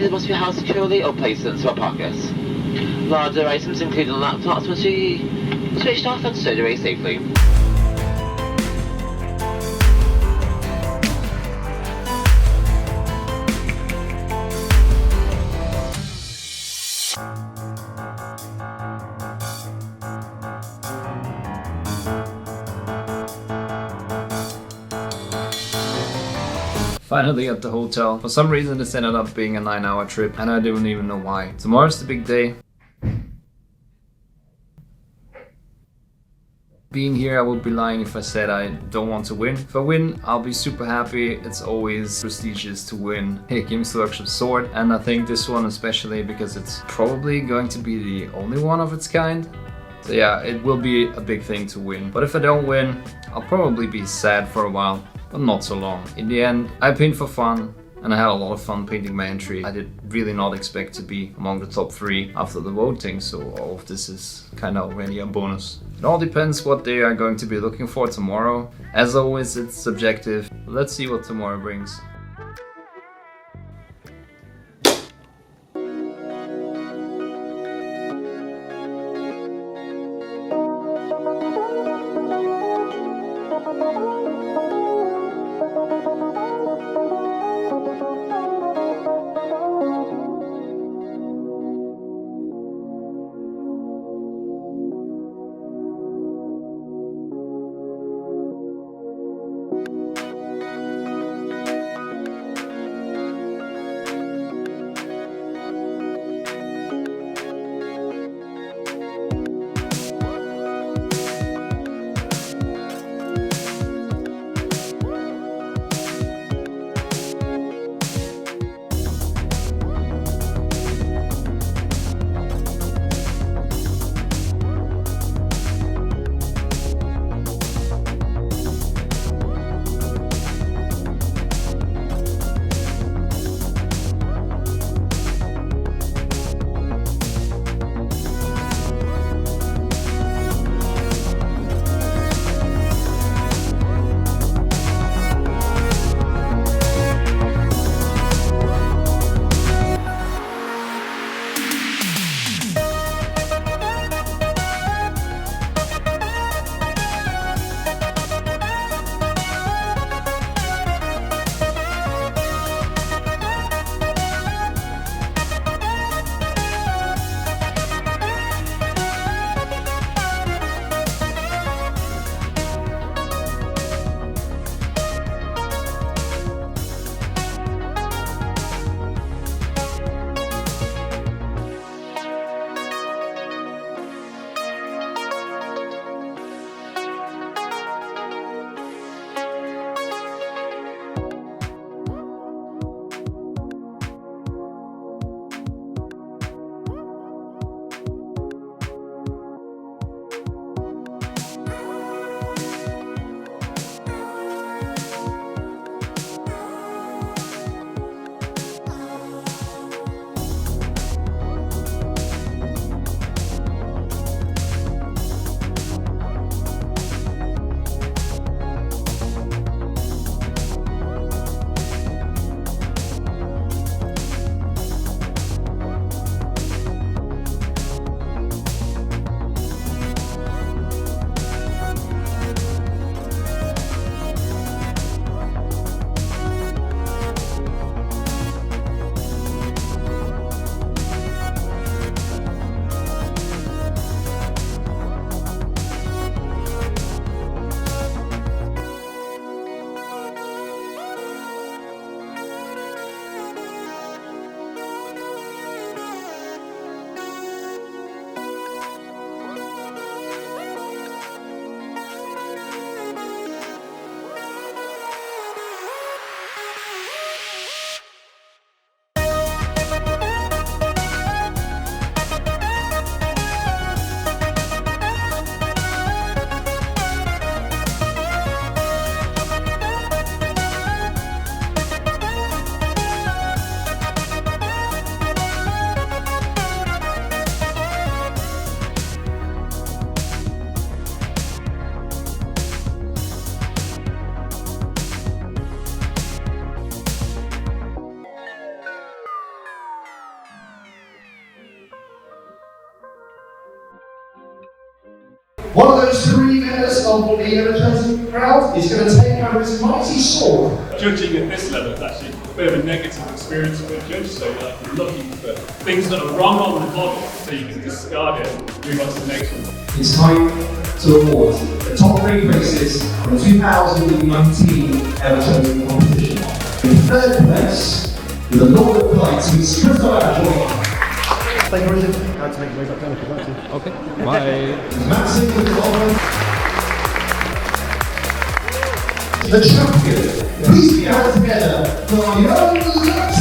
Items must be housed securely or placed into our pockets. Larger items, including laptops, must be switched off and stowed away safely. Finally at the hotel. For some reason this ended up being a 9-hour trip and I don't even know why. Tomorrow's the big day. Being here, I would be lying if I said I don't want to win. If I win, I'll be super happy. It's always prestigious to win a Games Workshop sword, and I think this one especially because it's probably going to be the only one of its kind. So yeah, it will be a big thing to win. But if I don't win, I'll probably be sad for a while, but not so long. In the end, I paint for fun, and I had a lot of fun painting my entry. I did really not expect to be among the top 3 after the voting, so all of this is kind of already a bonus. It all depends what they are going to be looking for tomorrow. As always, it's subjective. Let's see what tomorrow brings. One of those three members of the Everchosen crowd is going to take out his mighty sword. Judging at this level is actually a bit of a negative experience for a judge, so you're looking for things that are wrong on the body, so you can discard it and move on to the next one. It's time to award the top 3 places in the 2019 Everchosen competition. In third place, with the Lord of Lights, who's Crystal Ash. Thank you, Richard. How to make your way back down if you'd like to. Okay, bye. Massive the champion. Please be out together for your looks.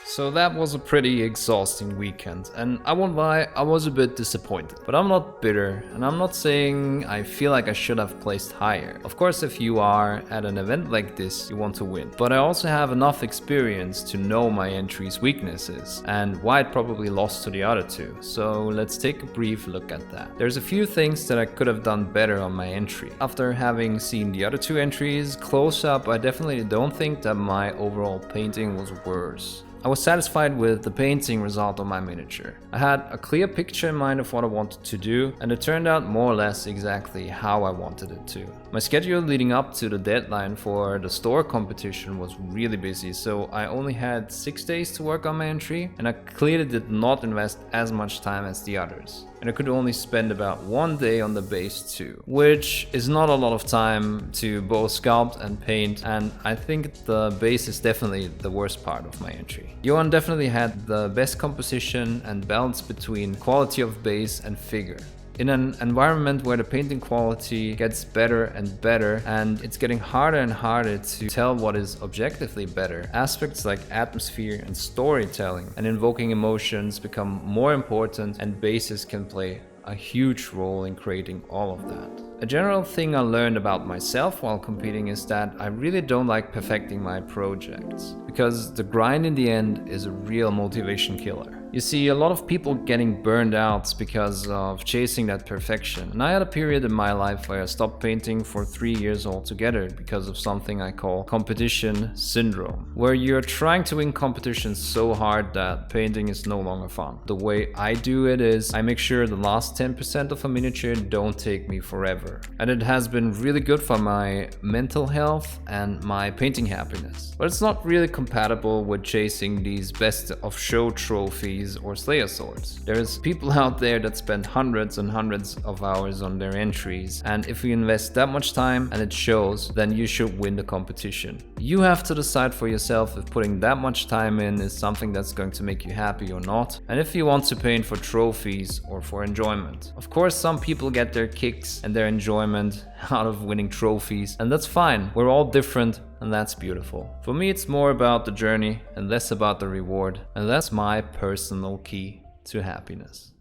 So that was a pretty exhausting weekend, and I won't lie, I was a bit disappointed. But I'm not bitter, and I'm not saying I feel like I should have placed higher. Of course, if you are at an event like this, you want to win. But I also have enough experience to know my entry's weaknesses, and why it probably lost to the other two. So let's take a brief look at that. There's a few things that I could have done better on my entry. After having seen the other two entries close up, I definitely don't think that my overall painting was worse. I was satisfied with the painting result on my miniature. I had a clear picture in mind of what I wanted to do, and it turned out more or less exactly how I wanted it to. My schedule leading up to the deadline for the store competition was really busy, so I only had 6 days to work on my entry, and I clearly did not invest as much time as the others. And I could only spend about 1 day on the base too, which is not a lot of time to both sculpt and paint, and I think the base is definitely the worst part of my entry. Johan definitely had the best composition and balance between quality of base and figure. In an environment where the painting quality gets better and better, and it's getting harder and harder to tell what is objectively better, aspects like atmosphere and storytelling and invoking emotions become more important, and bases can play a huge role in creating all of that. A general thing I learned about myself while competing is that I really don't like perfecting my projects, because the grind in the end is a real motivation killer. You see a lot of people getting burned out because of chasing that perfection, and I had a period in my life where I stopped painting for 3 years altogether because of something I call competition syndrome, where you're trying to win competitions so hard that painting is no longer fun. The way I do it is I make sure the last 10% of a miniature don't take me forever, and it has been really good for my mental health and my painting happiness. But it's not really compatible with chasing these best of show trophies or Slayer swords. There's people out there that spend hundreds and hundreds of hours on their entries, and if you invest that much time and it shows, then you should win the competition. You have to decide for yourself if putting that much time in is something that's going to make you happy or not, and if you want to paint for trophies or for enjoyment. Of course, some people get their kicks and their enjoyment out of winning trophies, and that's fine. We're all different, and that's beautiful. For me, it's more about the journey and less about the reward, and that's my personal key to happiness.